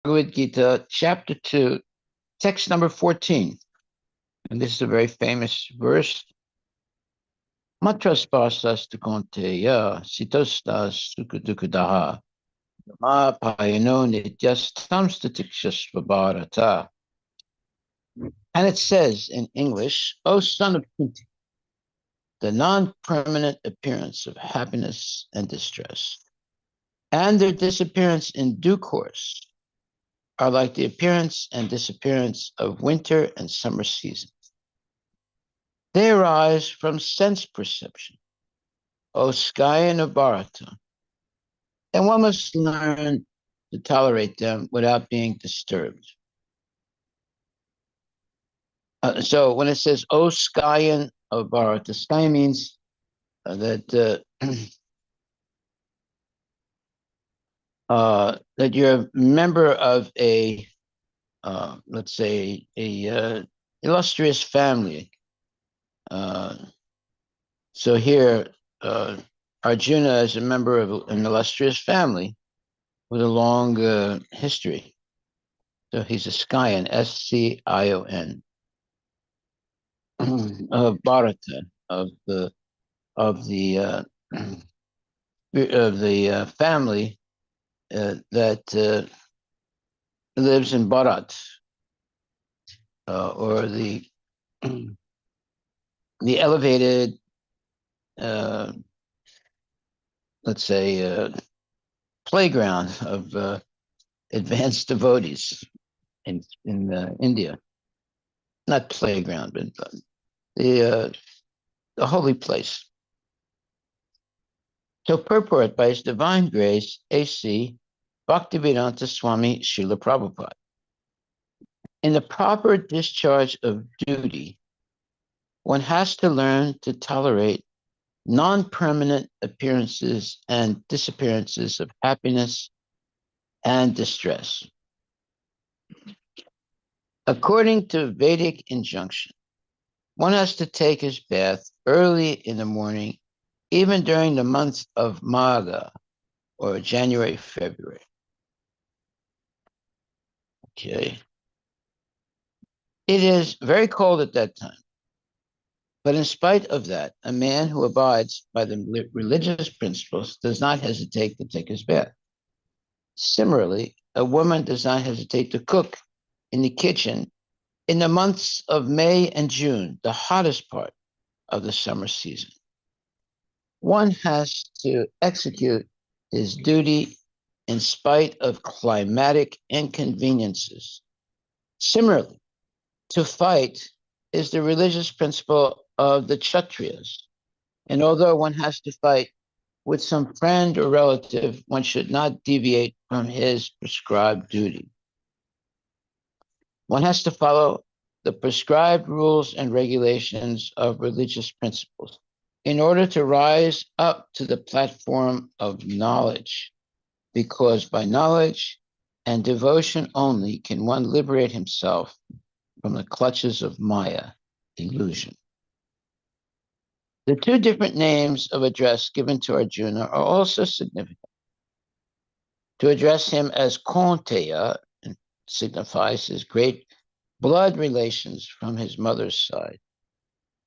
Gita, chapter 2, text number 14. And this is a very famous verse. Matras pasas tu konteya, sitostas sukudukudaha, ma payano nityastam statikshasvabharata. And it says in English, O son of Kunti, the non-permanent appearance of happiness and distress, and their disappearance in due course, are like the appearance and disappearance of winter and summer seasons. They arise from sense perception, O sky and of Bharata, and one must learn to tolerate them without being disturbed. So when it says O sky and of Bharata, sky means that that you're a member of a let's say a illustrious family. So here, Arjuna is a member of an illustrious family with a long history. So he's a Scion, Scion, of Bharata, of the family that lives in Bharat, or the elevated, let's say, playground of advanced devotees in India. Not playground, but the holy place. So purport by His Divine Grace, A.C. Bhaktivedanta Swami Srila Prabhupada. In the proper discharge of duty, one has to learn to tolerate non-permanent appearances and disappearances of happiness and distress. According to Vedic injunction, one has to take his bath early in the morning, even during the month of Magha, or January, February. Okay. It is very cold at that time. But in spite of that, a man who abides by the religious principles does not hesitate to take his bath. Similarly, a woman does not hesitate to cook in the kitchen in the months of May and June, the hottest part of the summer season. One has to execute his duty in spite of climatic inconveniences. Similarly, to fight is the religious principle of the Kshatriyas. And although one has to fight with some friend or relative, one should not deviate from his prescribed duty. One has to follow the prescribed rules and regulations of religious principles in order to rise up to the platform of knowledge, because by knowledge and devotion only can one liberate himself from the clutches of Maya, illusion. The two different names of address given to Arjuna are also significant. To address him as Kaunteya signifies his great blood relations from his mother's side,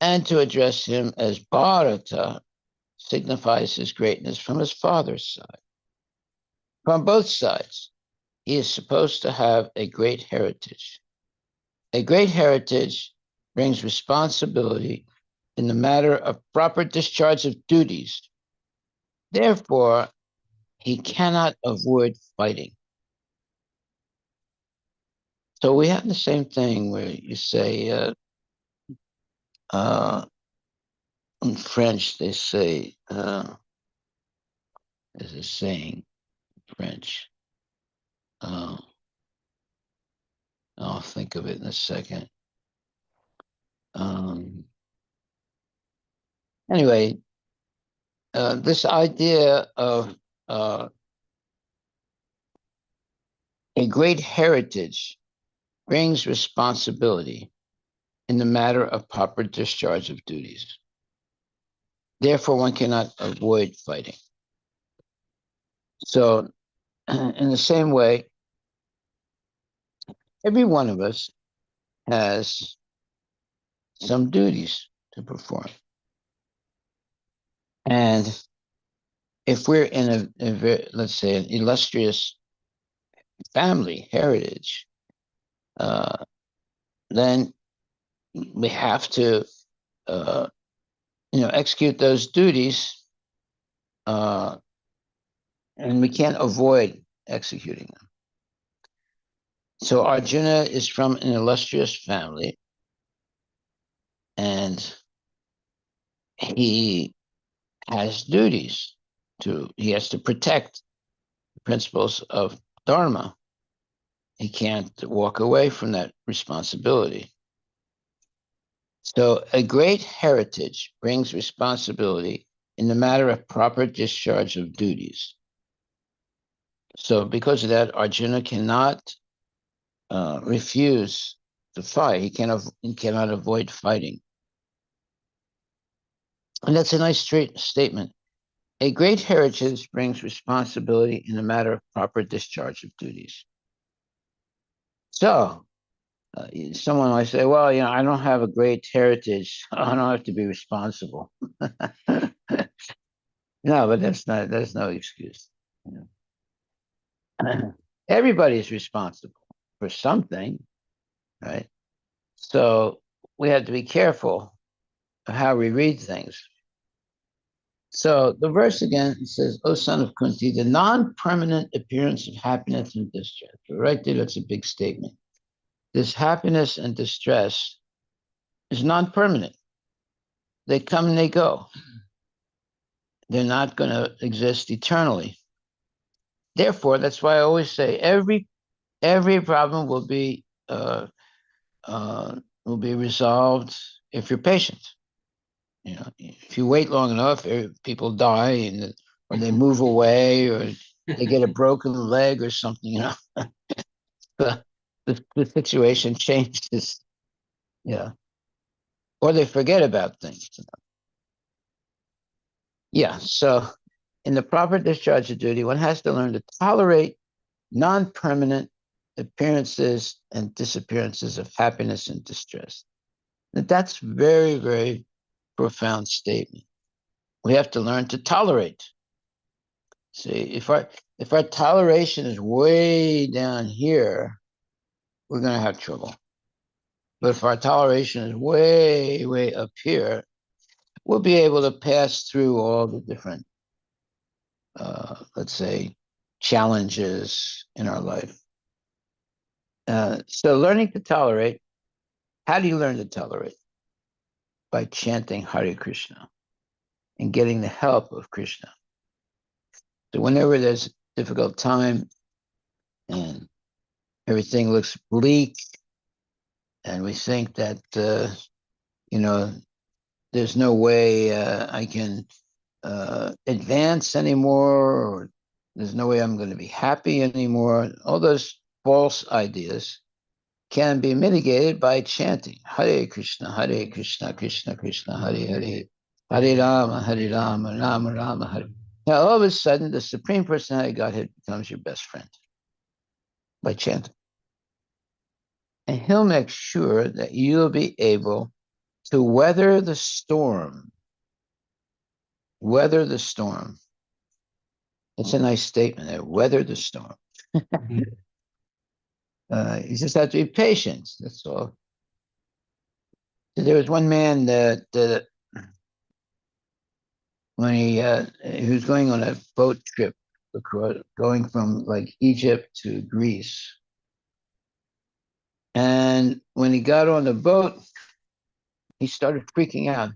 and to address him as Bharata signifies his greatness from his father's side. From both sides, he is supposed to have a great heritage. A great heritage brings responsibility in the matter of proper discharge of duties. Therefore, he cannot avoid fighting. So we have the same thing where you say, in French, they say, there's a saying in French. I'll think of it in a second. Anyway, this idea of a great heritage brings responsibility in the matter of proper discharge of duties. Therefore, one cannot avoid fighting. So, in the same way, Every one of us has some duties to perform. And if we're in let's say, an illustrious family heritage, uh, then we have to, uh, execute those duties, uh, and we can't avoid executing them. So Arjuna is from an illustrious family, and he has duties he has to protect the principles of Dharma. He can't walk away from that responsibility. So a great heritage brings responsibility in the matter of proper discharge of duties. So because of that, Arjuna cannot refuse to fight. He cannot avoid fighting. And that's a nice straight statement. A great heritage brings responsibility in the matter of proper discharge of duties. So someone might say, well, I don't have a great heritage. I don't have to be responsible. No, but that's no excuse. You know? Everybody's responsible for something, right? So we have to be careful of how we read things. So the verse again says, O son of Kunti, the non-permanent appearance of happiness and distress. Right there, that's a big statement. This happiness and distress is non-permanent. They come and they go. They're not going to exist eternally. Therefore, that's why I always say every problem will be resolved if you're patient. If you wait long enough, people die, or they move away, or they get a broken leg or something. The, the situation changes. Yeah, or they forget about things. Yeah. So, in the proper discharge of duty, one has to learn to tolerate non-permanent appearances and disappearances of happiness and distress. That's very, very profound statement. We have to learn to tolerate. See, if our toleration is way down here, we're going to have trouble. But if our toleration is way, way up here, we'll be able to pass through all the different, let's say, challenges in our life. So learning to tolerate, how do you learn to tolerate? By chanting Hare Krishna and getting the help of Krishna. So whenever there's a difficult time and everything looks bleak, and we think that, there's no way I can advance anymore, or there's no way I'm going to be happy anymore, all those false ideas can be mitigated by chanting Hare Krishna, Krishna Krishna, Hare Hare, Hare Rama, Rama Rama, Hare. Now, all of a sudden, the Supreme Personality of Godhead becomes your best friend by chanting. And he'll make sure that you'll be able to weather the storm. Weather the storm. It's a nice statement there. Weather the storm. You just have to be patient. That's all. So there was one man that when he was going on a boat trip, going from like Egypt to Greece, and when he got on the boat, he started freaking out.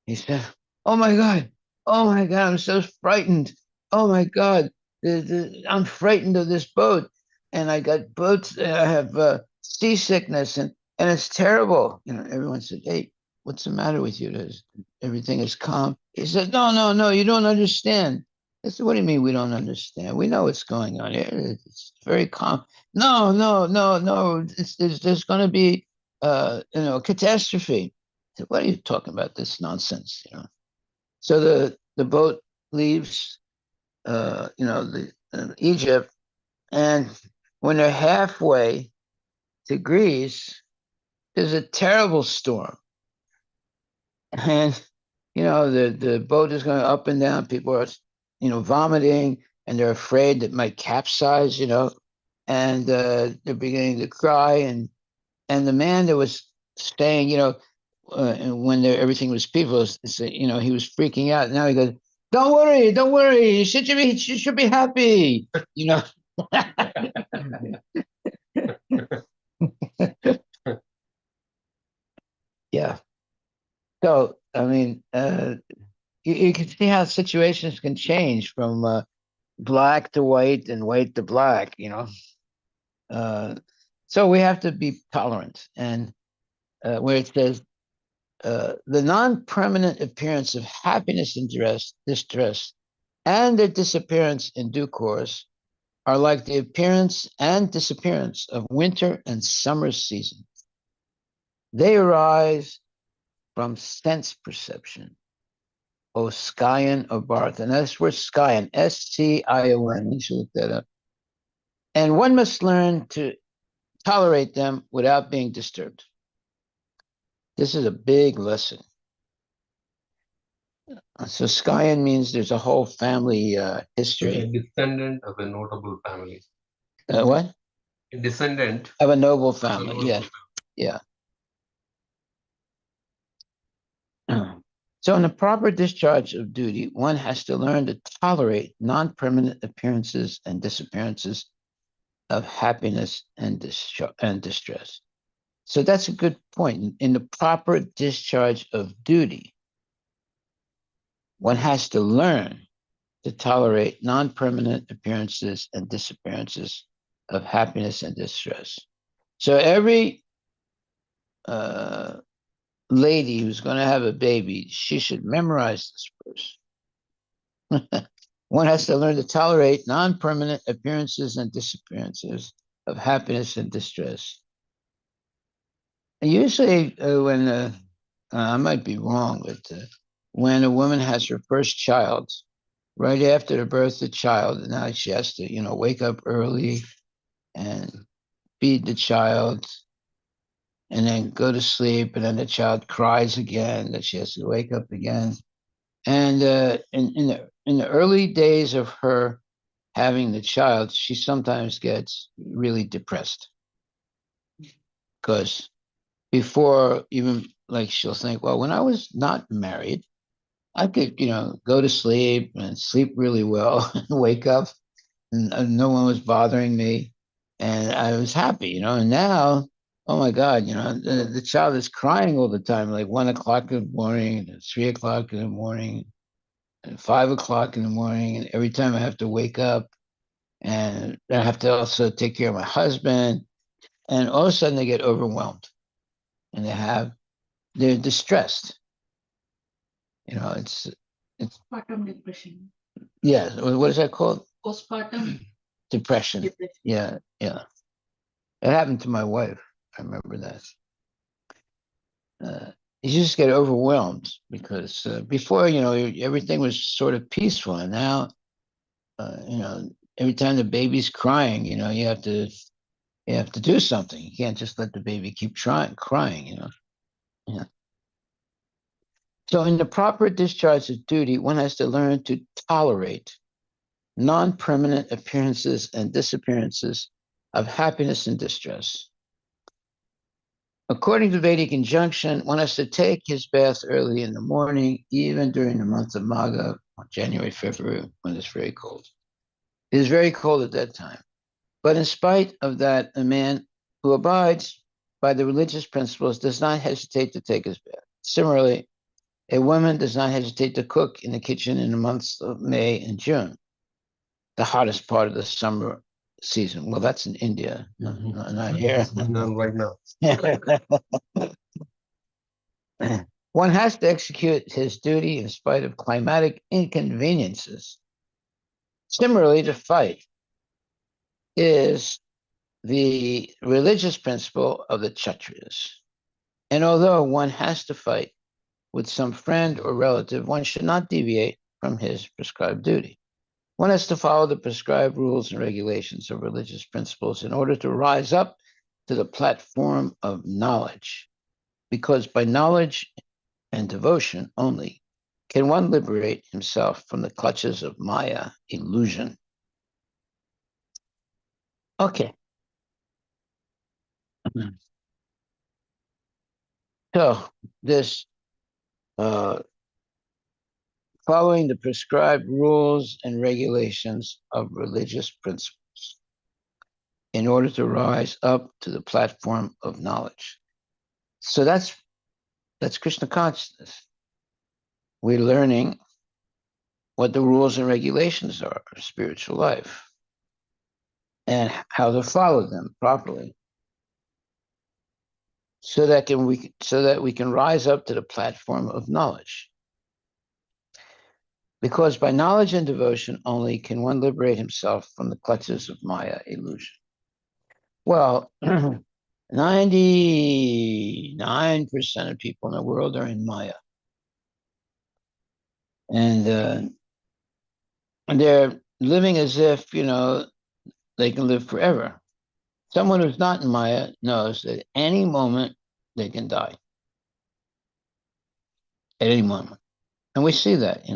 He said, "Oh my God! Oh my God! I'm so frightened! Oh my God! I'm frightened of this boat, and I got boats. I have seasickness, and it's terrible." Everyone said, "Hey, what's the matter with you? Everything is calm." He said, "No, no, no! You don't understand." I said, "What do you mean we don't understand? We know what's going on here. It's very calm." No, no, no, no. There's going to be catastrophe. I said, "What are you talking about? This nonsense?" So the boat leaves, Egypt, and when they're halfway, to Greece, there's a terrible storm. And, the boat is going up and down. People are, vomiting, and they're afraid that might capsize, and they're beginning to cry. And the man that was staying, when everything was peaceful, he was freaking out. Now he goes, don't worry, you should be happy, you know. Yeah. So, I mean, you can see how situations can change from black to white and white to black, Uh, so we have to be tolerant. And where it says, the non-permanent appearance of happiness and distress, and their disappearance in due course are like the appearance and disappearance of winter and summer season. They arise from sense perception, O Skion of Barth. And that's where Skion, Scion, you should look that up. And one must learn to tolerate them without being disturbed. This is a big lesson. So Skion means there's a whole family history. A descendant of a notable family. What? A descendant of a noble family. Yeah. Yeah. So in the proper discharge of duty, one has to learn to tolerate non-permanent appearances and disappearances of happiness and distress. So that's a good point. In the proper discharge of duty, one has to learn to tolerate non-permanent appearances and disappearances of happiness and distress. So every lady who's going to have a baby, she should memorize this verse. One has to learn to tolerate non-permanent appearances and disappearances of happiness and distress. And usually, when I might be wrong, but when a woman has her first child, right after the birth of the child, now she has to, wake up early and feed the child, and then go to sleep, and then the child cries again, that she has to wake up again. And in the early days of her having the child, she sometimes gets really depressed because before, even like, she'll think, well, when I was not married, I could, go to sleep and sleep really well and wake up, and no one was bothering me, and I was happy, And now, oh my God, the child is crying all the time, like 1 o'clock in the morning, and 3 o'clock in the morning, and 5 o'clock in the morning, and every time I have to wake up, and I have to also take care of my husband, and all of a sudden they get overwhelmed, and they're distressed. It's Postpartum depression. Yeah. What is that called? Postpartum Depression. Yeah, yeah. It happened to my wife. I remember that. You just get overwhelmed because before, everything was sort of peaceful, and now, every time the baby's crying, you have to do something. You can't just let the baby keep crying. Yeah. So in the proper discharge of duty, one has to learn to tolerate non-permanent appearances and disappearances of happiness and distress. According to Vedic injunction, one has to take his bath early in the morning, even during the month of Magha, January, February, when it's very cold. It is very cold at that time. But in spite of that, a man who abides by the religious principles does not hesitate to take his bath. Similarly, a woman does not hesitate to cook in the kitchen in the months of May and June, the hottest part of the summer season. Well, that's in India, not here. Right now. One has to execute his duty in spite of climatic inconveniences. Similarly, to fight is the religious principle of the Kshatriyas. And although one has to fight with some friend or relative, one should not deviate from his prescribed duty. One has to follow the prescribed rules and regulations of religious principles in order to rise up to the platform of knowledge, because by knowledge and devotion only can one liberate himself from the clutches of Maya, illusion. Okay. So this following the prescribed rules and regulations of religious principles in order to rise up to the platform of knowledge. So that's Krishna consciousness. We're learning what the rules and regulations are of spiritual life and how to follow them properly, so that we can rise up to the platform of knowledge. Because by knowledge and devotion only can one liberate himself from the clutches of Maya, illusion. Well, 99% of people in the world are in Maya. And they're living as if, they can live forever. Someone who's not in Maya knows that at any moment they can die. At any moment. And we see that,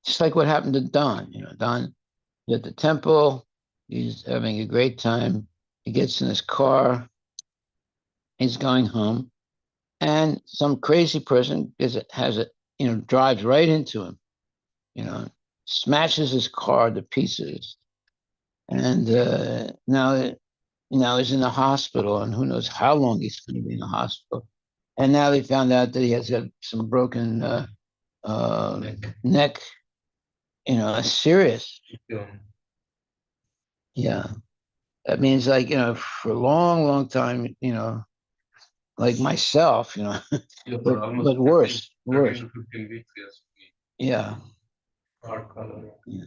just like what happened to Don. Don is at the temple, he's having a great time. He gets in his car, he's going home, and some crazy person drives right into him, smashes his car to pieces. And now he's in the hospital, and who knows how long he's going to be in the hospital. And now they found out that he has got some broken neck, serious. Yeah. That means, like, for a long, long time, like myself, Yeah, but worse. 13 to 15 weeks, yes. Yeah. Hard color. Yeah.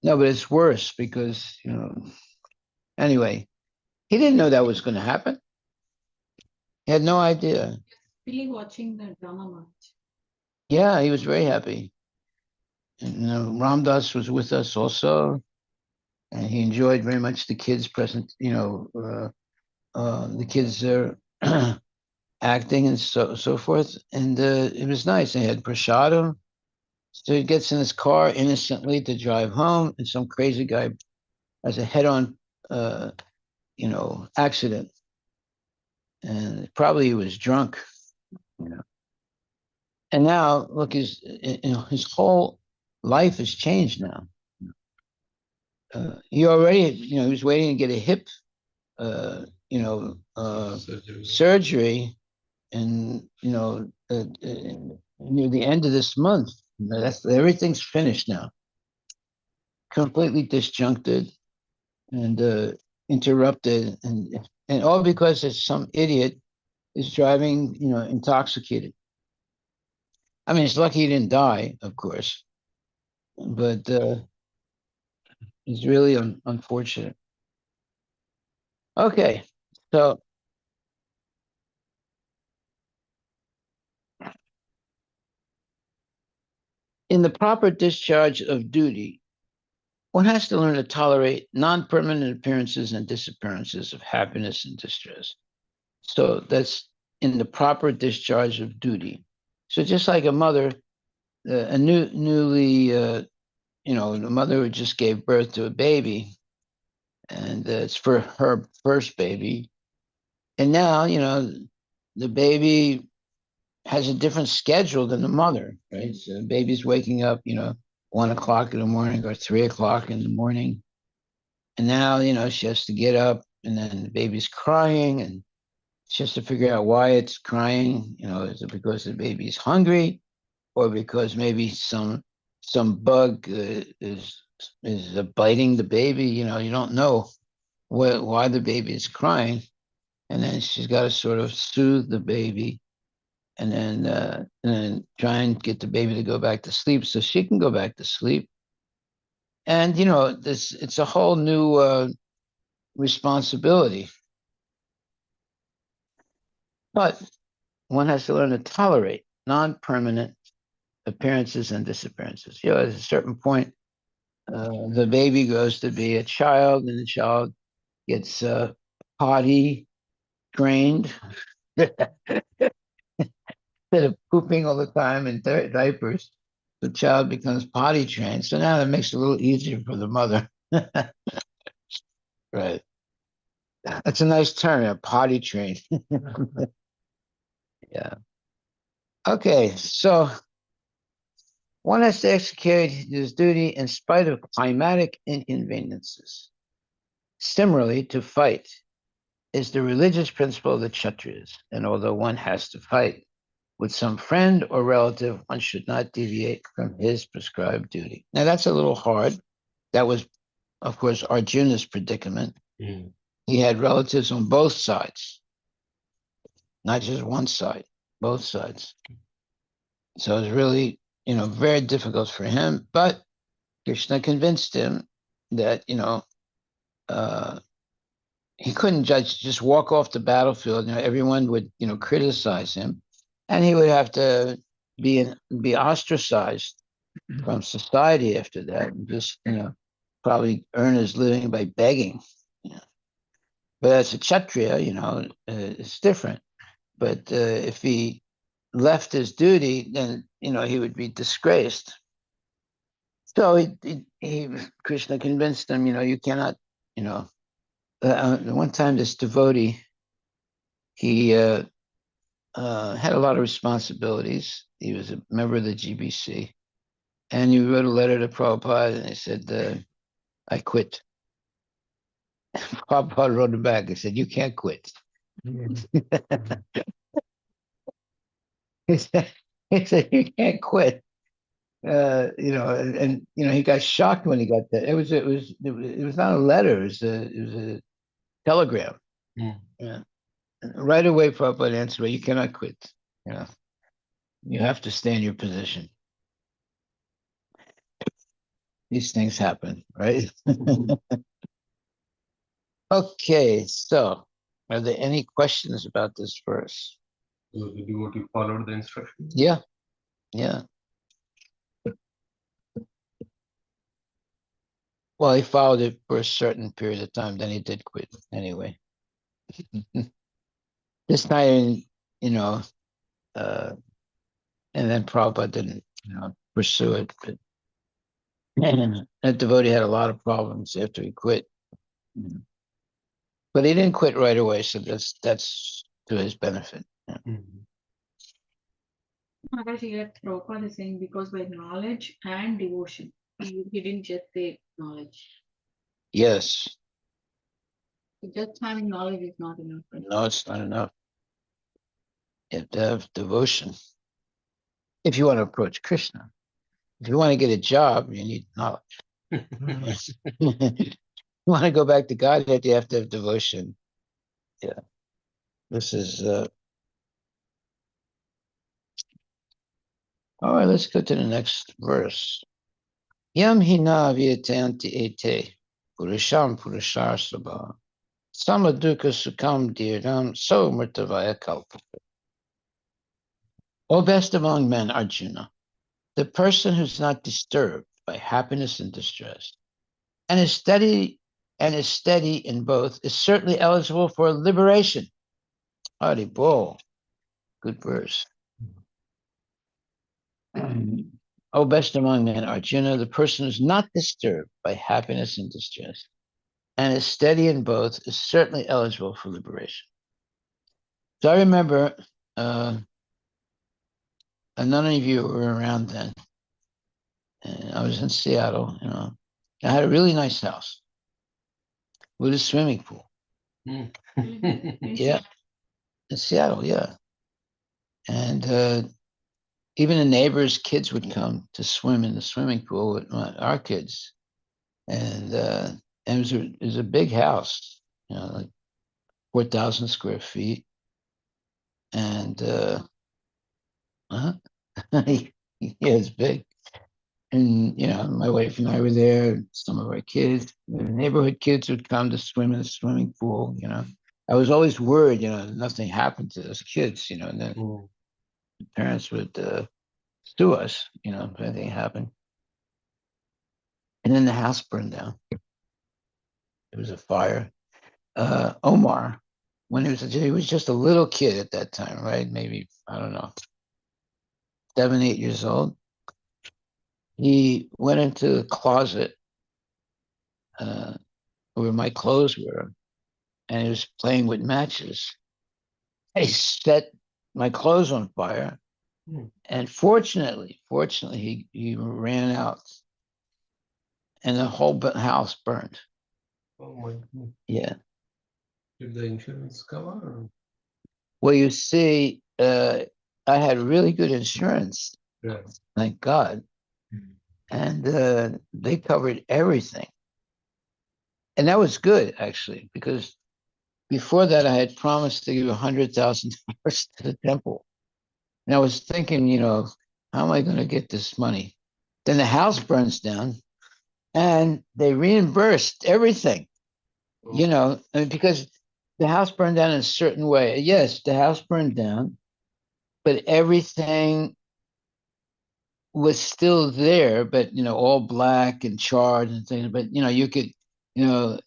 No, but it's worse because, anyway, he didn't know that was going to happen. He had no idea. Really watching the drama match. Yeah, he was very happy. And Ramdas was with us also, and he enjoyed very much the kids present. The kids are acting and so forth, and it was nice. They had prasadam. So he gets in his car innocently to drive home, and some crazy guy has a head-on, accident, and probably he was drunk. And now look, his whole life has changed now. He already, he was waiting to get a hip, surgery, and near the end of this month. Everything's finished now. Completely disjuncted and interrupted, and all because it's some idiot is driving, intoxicated. I mean, it's lucky he didn't die, of course, but it's really unfortunate. Okay, so in the proper discharge of duty, one has to learn to tolerate non-permanent appearances and disappearances of happiness and distress. So that's in the proper discharge of duty. So just like a mother, a newly, the mother who just gave birth to a baby, and it's for her first baby. And now, the baby has a different schedule than the mother, right? So the baby's waking up, 1 o'clock in the morning or 3 o'clock in the morning. And now, she has to get up, and then the baby's crying, and she has to figure out why it's crying. Is it because the baby's hungry, or because maybe some bug is biting the baby? You don't know why the baby is crying, and then she's got to sort of soothe the baby, and then try and get the baby to go back to sleep so she can go back to sleep. And it's a whole new responsibility. But one has to learn to tolerate non-permanent appearances and disappearances. At a certain point, the baby grows to be a child, and the child gets potty trained. Instead of pooping all the time in diapers, the child becomes potty trained. So now that makes it a little easier for the mother. Right. That's a nice term, potty trained. Yeah. Okay, so one has to execute his duty in spite of climatic inconveniences. Similarly, to fight is the religious principle of the Kshatriyas, and although one has to fight with some friend or relative, one should not deviate from his prescribed duty. Now, that's a little hard. That was, of course, Arjuna's predicament. Mm. He had relatives on both sides, not just one side, both sides. So it was really, very difficult for him. But Krishna convinced him that, he couldn't just walk off the battlefield. Everyone would, criticize him, and he would have to be ostracized from society after that, and just, probably earn his living by begging. You know. But as a Kshatriya, it's different. But if he left his duty, then, he would be disgraced. So Krishna convinced him, you cannot, one time this devotee, he had a lot of responsibilities. He was a member of the GBC. And he wrote a letter to Prabhupada and he said, I quit. Prabhupada wrote him back and said, you can't quit. he said, you can't quit. He got shocked when he got that. It was not a letter. It was a telegram. Mm. Yeah. Right away, Prabhupada answered, well, you cannot quit. You have to stay in your position. These things happen, right? Okay, so are there any questions about this verse? So the devotee followed the instructions. Yeah, yeah. Well, he followed it for a certain period of time, then he did quit anyway. This time, uh, and then Prabhupada didn't, pursue it. But that devotee had a lot of problems after he quit. But he didn't quit right away, so that's to his benefit. Mm. Maharaj, here Prabhupada is saying because by knowledge and devotion. He didn't just say knowledge. Yes. Just having knowledge is not enough. Right? No, it's not enough. You have to have devotion. If you want to approach Krishna. If you want to get a job, you need knowledge. You want to go back to Godhead, you have to have devotion. Yeah. This is all right, let's go to the next verse. Yam hina vyatanti ete purusham purushar samaduka sukam diram so murtavaya kalpa. O best among men, Arjuna, the person who's not disturbed by happiness and distress and is steady in both is certainly eligible for liberation. Haribol, good verse. O best among men, Arjuna, the person who's not disturbed by happiness and distress and is steady in both is certainly eligible for liberation. So I remember, and none of you were around then, and I was in Seattle, I had a really nice house with a swimming pool. Mm. Yeah, in Seattle, yeah. And even the neighbors' kids would come to swim in the swimming pool with our kids. And it was a big house, like 4,000 square feet. And yeah, it's big. And, my wife and I were there, some of our kids, the neighborhood kids would come to swim in the swimming pool, I was always worried, nothing happened to those kids, and then Mm. parents would sue us, if anything happened. And then the house burned down. There was a fire. Omar, when he was just a little kid at that time, right? Maybe, I don't know, 7, 8 years old. He went into the closet uh, where my clothes were, and he was playing with matches. He set my clothes on fire, and fortunately, he ran out, and the whole house burned. Oh my God. Yeah. Did the insurance cover? Well, you see, I had really good insurance, Yeah. thank God, and they covered everything, and that was good actually, because before that I had promised to give $100,000 to the temple, and I was thinking, how am I going to get this money? Then the house burns down, and they reimbursed everything, because the house burned down in a certain way. Yes, the house burned down, but everything was still there, but all black and charred and things. But you could,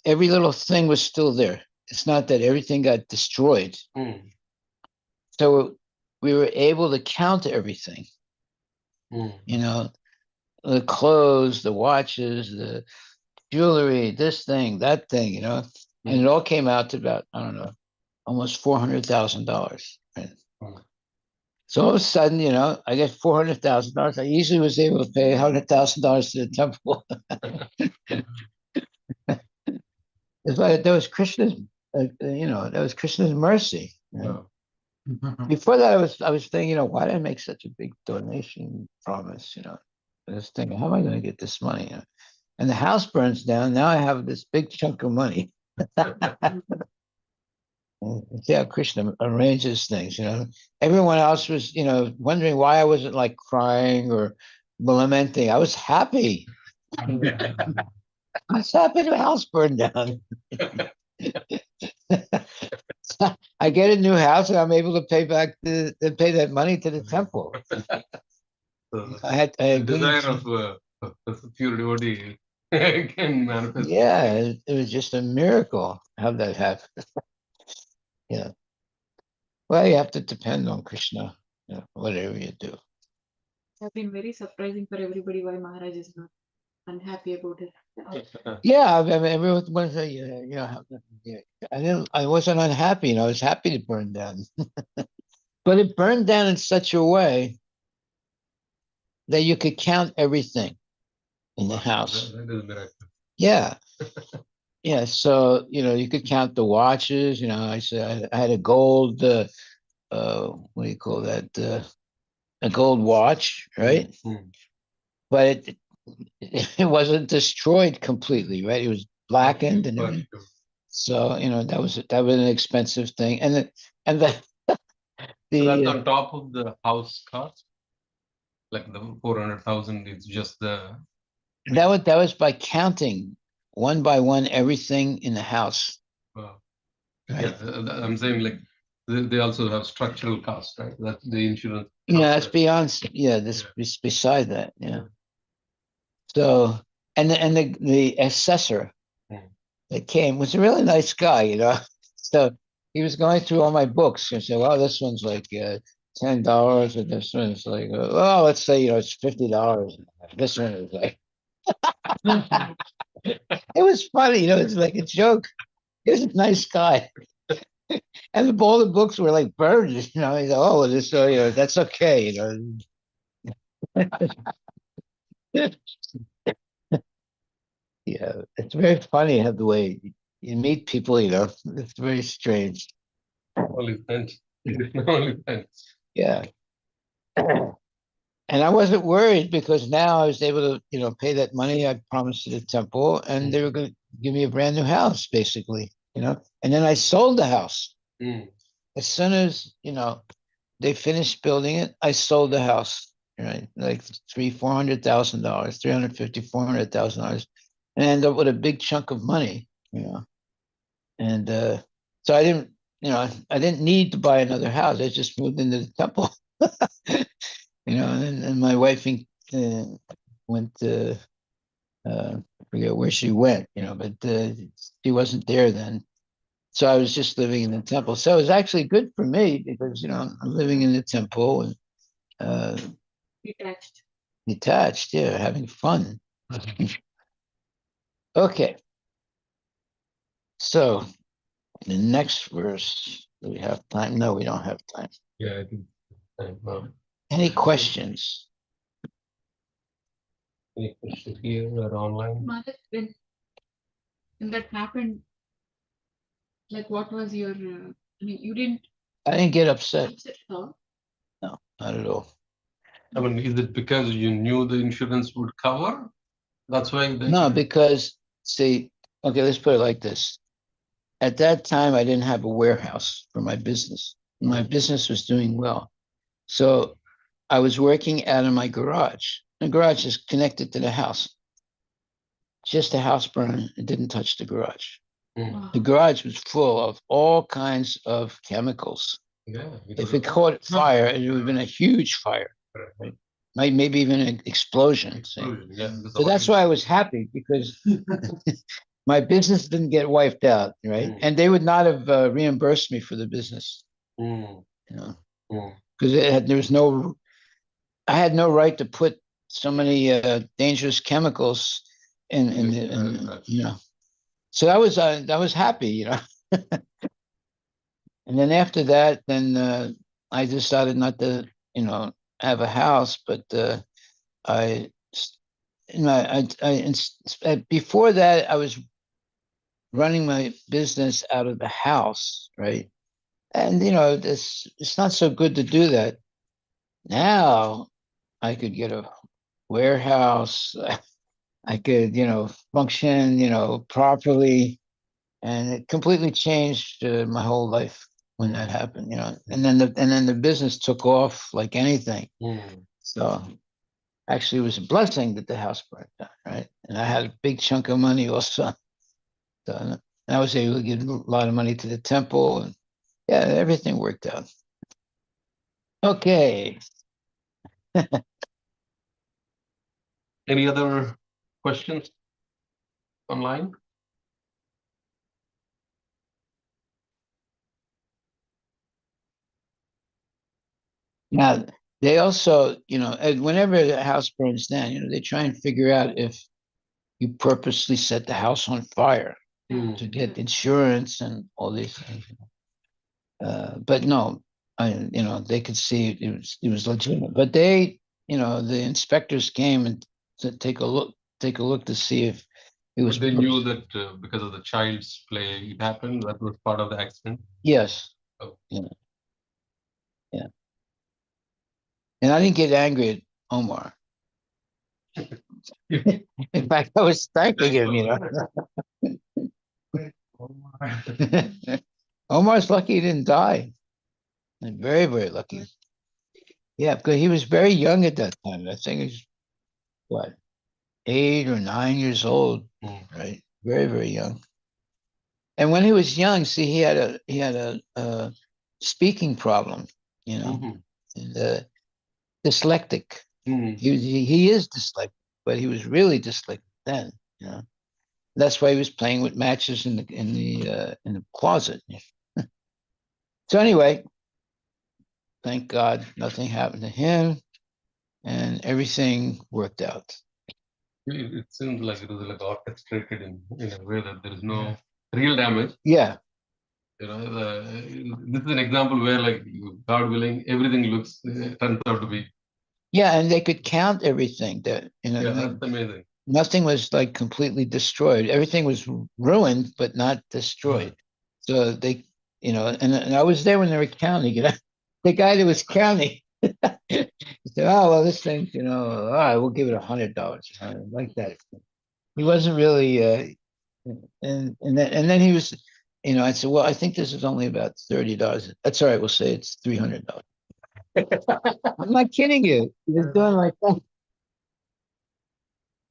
every little thing was still there. It's not that everything got destroyed. So we were able to count everything. The clothes, the watches, the jewelry, this thing, that thing. And it all came out to about, I don't know, almost $400,000. Right? So all of a sudden, I get $400,000. I easily was able to pay $100,000 to the temple. It's like that was Krishna's, that was Krishna's mercy. Yeah. Before that, I was thinking, why did I make such a big donation promise? I was thinking, how am I going to get this money? And the house burns down. Now I have this big chunk of money. See how Krishna arranges things. Everyone else was, wondering why I wasn't like crying or lamenting. I was happy. I was happy the house burned down. I get a new house and I'm able to pay back pay that money to the temple. So I had the desire of a pure devotee can manifest. Yeah, it was just a miracle how that happened. Yeah. Well, you have to depend on Krishna, whatever you do. Have been very surprising for everybody why Maharaj is not unhappy about it. Yeah, I mean, everyone say, I wasn't unhappy. I was happy to burn down, but it burned down in such a way that you could count everything in the house. That is a miracle. Yeah, yeah. So you could count the watches. I said I had a gold. What do you call that? A gold watch, right? But it wasn't destroyed completely, right? It was blackened and everything. So that was an expensive thing, and the So that's the on top of the house cost, like the 400,000 is just the. that was by counting one by one everything in the house. Wow. Right? Yeah, I'm saying like they also have structural cost, right? That's the insurance. Yeah, that's beyond. Yeah, this is beside that. Yeah. So the assessor that came was a really nice guy. So he was going through all my books and said, "Well, this one's like $10, and this one's like, well, let's say it's $50. This one is like." It was funny, it's like a joke. He was a nice guy, and all the books were like burned. He said, "Oh, this, that's okay." Yeah, it's very funny how the way you meet people. It's very strange. Only friends. Only friends. Yeah. And I wasn't worried because now I was able to, pay that money I promised to the temple, and they were going to give me a brand new house, basically. And then I sold the house. As soon as, they finished building it, I sold the house, right? Like $400,000, 350, $400,000, and I ended up with a big chunk of money. And so I didn't need to buy another house. I just moved into the temple. And my wife went to I forget where she went, but she wasn't there then. So I was just living in the temple. So it was actually good for me because, you know, I'm living in the temple and Detached. detached, yeah, having fun. Okay. So the next verse, do we have time? No, we don't have time. Yeah, I think. Any questions? Any questions here or online? Maharaj, when that happened, like what was your, I mean, you didn't I didn't get upset. upset her. No, not at all. I mean, is it because you knew the insurance would cover? That's why they. No, because see, okay, let's put it like this. At that time, I didn't have a warehouse for my business. My business was doing well. So I was working out of my garage. The garage is connected to the house. Just the house burned. It didn't touch the garage. Mm. The garage was full of all kinds of chemicals. Yeah, If it caught fire, it would have been a huge fire, right? Maybe even an explosion. Yeah, So that's why I was happy because my business didn't get wiped out, right? Mm. And they would not have reimbursed me for the business, Mm. you know, Mm. because there was no, I had no right to put so many dangerous chemicals you know. So I was happy, you know. And then after that, then I decided not to, you know, have a house, but I, you know, before that, I was running my business out of the house, right? And you know, this it's not so good to do that. Now I could get a warehouse. I could, you know, function, you know, properly, and it completely changed my whole life when that happened, you know. And then the business took off like anything. Mm. So actually, it was a blessing that the house burned down, right? And I had a big chunk of money also. So, and I was able to give a lot of money to the temple, and yeah, everything worked out. Okay. Any other questions online? Now, they also, you know, whenever the house burns down, you know, they try and figure out if you purposely set the house on fire Mm. to get insurance and all these things. But no, you know, they could see it was legitimate. But they, you know, the inspectors came and to take a look to see if it was. But they knew that because of the child's play, it happened. That was part of the accident. Yes. Oh. Yeah. Yeah. And I didn't get angry at Omar. In fact, I was thanking him, you know. Omar's lucky he didn't die. Very, very lucky. Yeah, because he was very young at that time. I think he's what, 8 or 9 years old, right? Very, very young. And when he was young, see, he had a speaking problem, you know, and dyslexic. He is dyslexic, but he was really dyslexic then, you know. That's why he was playing with matches in the closet. So anyway, thank God nothing happened to him, and everything worked out. It seems like it was like orchestrated in a way that there is no real damage. Yeah. You know, this is an example where, like, God willing, everything looks turns out to be. Yeah, and they could count everything. That, you know, Yeah, that's amazing. Nothing was like completely destroyed. Everything was ruined, but not destroyed. So they, you know, and I was there when they were counting. You know, the guy that was counting, he said, "Oh well, this thing, you know, all right, we'll give it $100, like that." He wasn't really, and then he was, you know, I said, "Well, I think this is only about $30. That's all right. We'll say it's $300." I'm not kidding you. He was doing like that.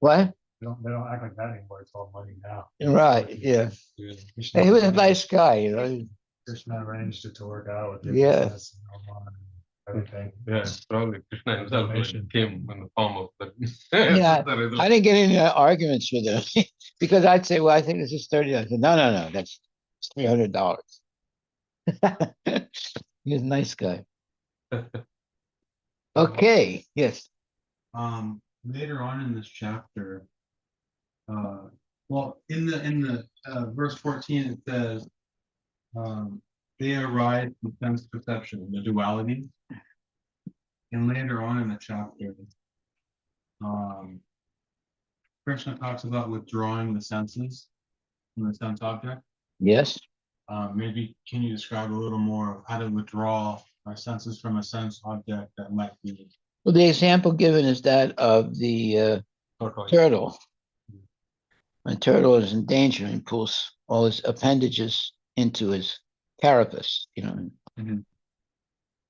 What? They don't act like that anymore. It's all money now. Right. Yeah. And he was a nice guy, you know. Krishna arranged it to work out with their Yeah. business and everything. Yeah, probably Krishna himself came in the form of that. Yeah, I didn't get any arguments with him because I'd say, "Well, I think this is $30." No, that's $300. He's a nice guy. Okay, yes. Later on in this chapter, well, in the verse 14, it says, they arise from sense perception, the duality. And later on in the chapter, Krishna talks about withdrawing the senses from the sense object. Yes. Maybe can you describe a little more of how to withdraw our senses from a sense object that might be Well, the example given is that of the tortoise? turtle. When a turtle is in danger and pulls all his appendages into his carapace, Mhm. and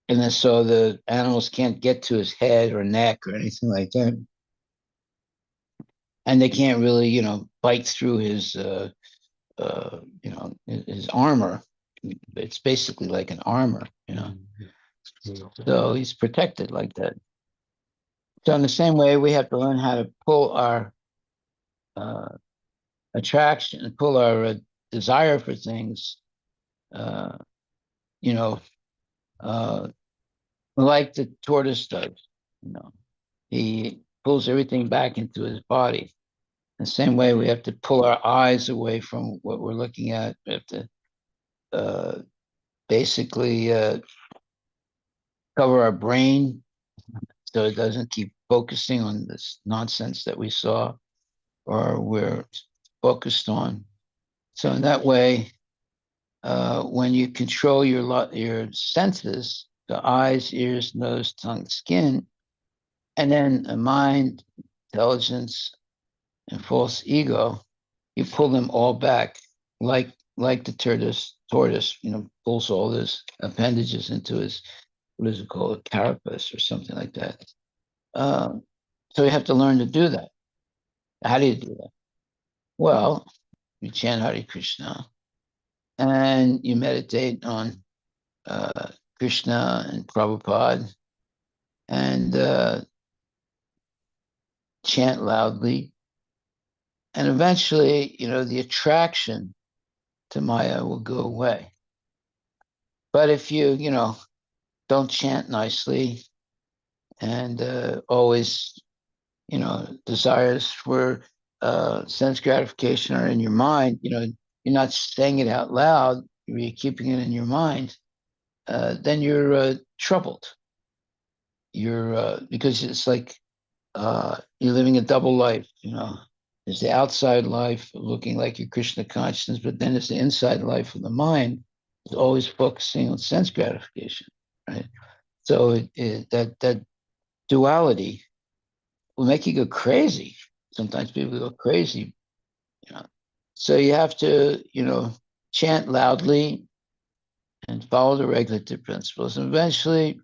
then so the animals can't get to his head or neck or anything like that. And they can't really, bite through his, his armor. It's basically like an armor, So he's protected like that. So in the same way, we have to learn how to pull our attraction, pull our desire for things, you know, like the tortoise does. He pulls everything back into his body. The same way, we have to pull our eyes away from what we're looking at. We have to basically cover our brain so it doesn't keep focusing on this nonsense that we saw or we're focused on. So in that way, when you control your senses, the eyes, ears, nose, tongue, skin, and then a mind, intelligence, and false ego, you pull them all back, like the tortoise, pulls all his appendages into his, what is it called, carapace or something like that. So you have to learn to do that. How do you do that? Well, you chant Hare Krishna, and you meditate on Krishna and Prabhupada, and chant loudly, and eventually, the attraction to Maya will go away. But if you, don't chant nicely and always, desires for sense gratification are in your mind, you're not saying it out loud, you're keeping it in your mind, then you're troubled. You're because it's like you're living a double life, There's the outside life looking like your Krishna consciousness, but then there's the inside life of the mind, is always focusing on sense gratification, right? So that duality will make you go crazy. Sometimes people go crazy, So you have to, chant loudly and follow the regulative principles. And eventually,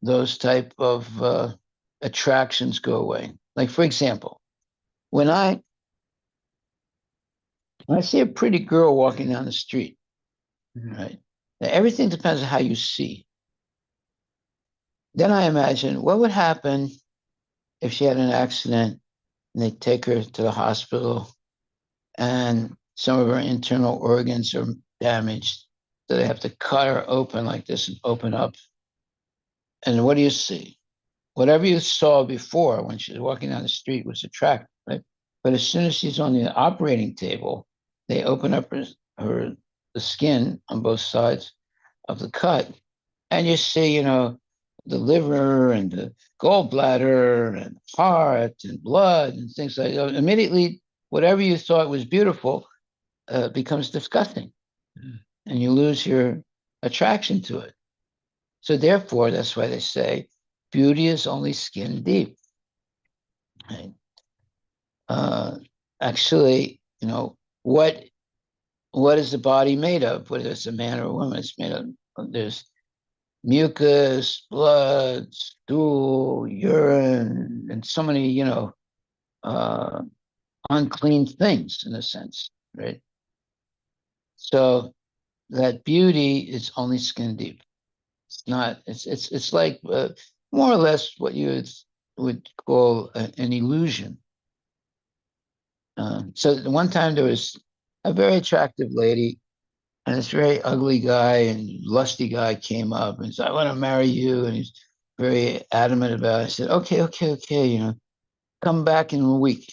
those type of attractions go away. Like, for example, when I see a pretty girl walking down the street, right? Now, everything depends on how you see. Then I imagine what would happen if she had an accident and they take her to the hospital and some of her internal organs are damaged. So they have to cut her open like this and open up. And what do you see? Whatever you saw before when she was walking down the street was attractive, right? But as soon as she's on the operating table, they open up the skin on both sides of the cut, and you see, the liver and the gallbladder and heart and blood and things like that. Immediately, whatever you thought was beautiful becomes disgusting, and you lose your attraction to it. So therefore, that's why they say beauty is only skin deep. Right? Actually, what is the body made of? Whether it's a man or a woman, it's made of. There's mucus, blood, stool, urine, and so many, unclean things in a sense, right? So that beauty is only skin deep. It's not. It's like more or less what you would call an illusion. So one time there was a very attractive lady, and this very ugly guy and lusty guy came up and said, "I want to marry you," and he's very adamant about it. I said, "Okay, okay, okay, come back in a week."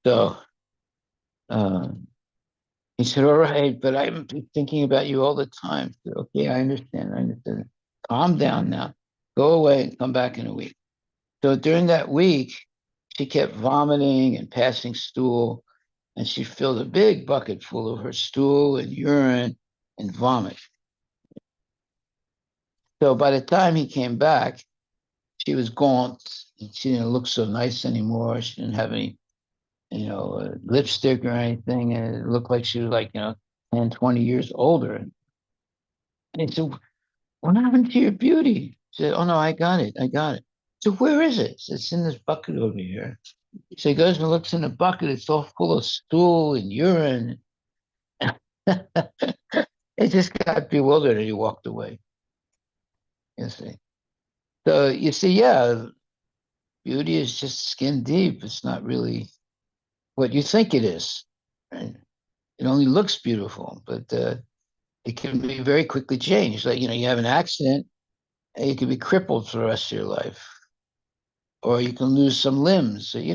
So he said, "All right, but I'm thinking about you all the time." I said, "Okay, I understand. I understand. Calm down now. Go away and come back in a week." So during that week, she kept vomiting and passing stool, and she filled a big bucket full of her stool and urine and vomit. So by the time he came back, she was gaunt. And she didn't look so nice anymore. She didn't have any, lipstick or anything. And it looked like she was like, 10, 20 years older. And he said, "What happened to your beauty?" She said, "Oh, no, I got it. I got it." So where is it? It's in this bucket over here. So he goes and looks in the bucket. It's all full of stool and urine. It just got bewildered and he walked away. You see. So you see, yeah, beauty is just skin deep. It's not really what you think it is. Right? It only looks beautiful, but it can be very quickly changed. Like, you have an accident and you can be crippled for the rest of your life, or you can lose some limbs. So, you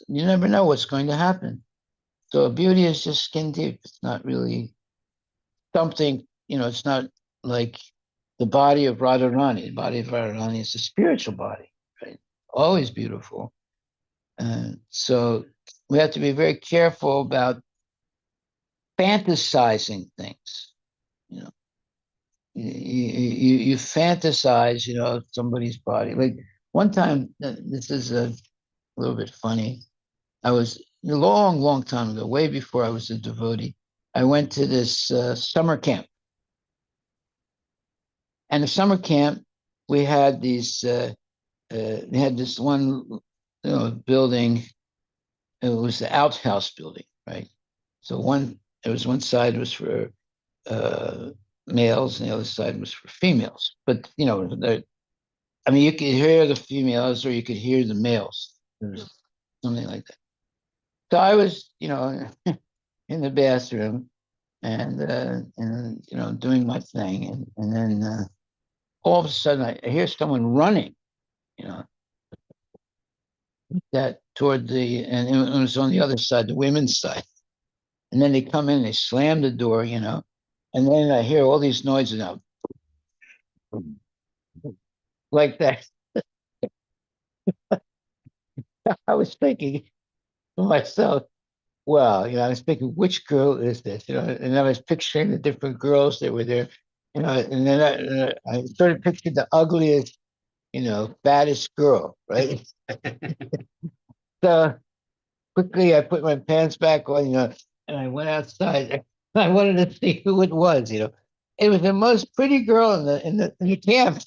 never know what's going to happen. So beauty is just skin deep. It's not really something, it's not like the body of Radharani. The body of Radharani is a spiritual body, right? Always beautiful. And so we have to be very careful about fantasizing things. You know, you fantasize, somebody's body. Like one time, this is a little bit funny. I was a long, long time ago, way before I was a devotee. I went to this summer camp. And the summer camp, we had we had this one, building. It was the outhouse building, right? So there was one side was for uh, males, and the other side was for females. But I mean, you could hear the females, or you could hear the males. There was something like that. So I was, in the bathroom and doing my thing, and then all of a sudden I hear someone running, you know, that toward and it was on the other side, the women's side. And then they come in, they slam the door, and then I hear all these noises now, like that. I was thinking to myself, well, I was thinking, which girl is this? And I was picturing the different girls that were there, and then I started picturing the ugliest, baddest girl, right? So quickly I put my pants back on, and I went outside. I wanted to see who it was, It was the most pretty girl in the camp.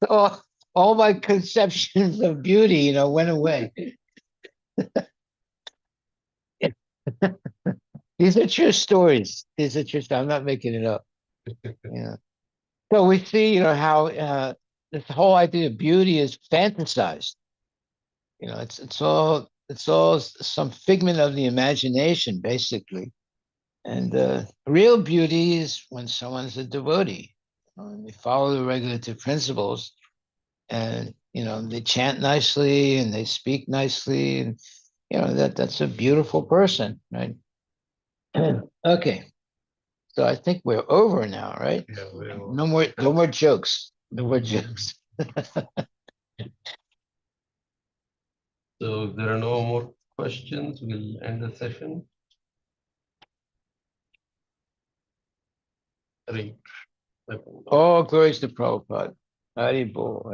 all, all my conceptions of beauty, went away. These are true stories. These are true. I'm not making it up. Yeah. So we see, how this whole idea of beauty is fantasized. It's all some figment of the imagination, basically. And real beauty is when someone's a devotee. And they follow the regulative principles, and they chant nicely and they speak nicely, and that's a beautiful person, right? Okay, so I think we're over now, right? Yeah, No more jokes. No more jokes. So if there are no more questions, we'll end the session. Hare. All glories to Prabhupada. Hari Bol.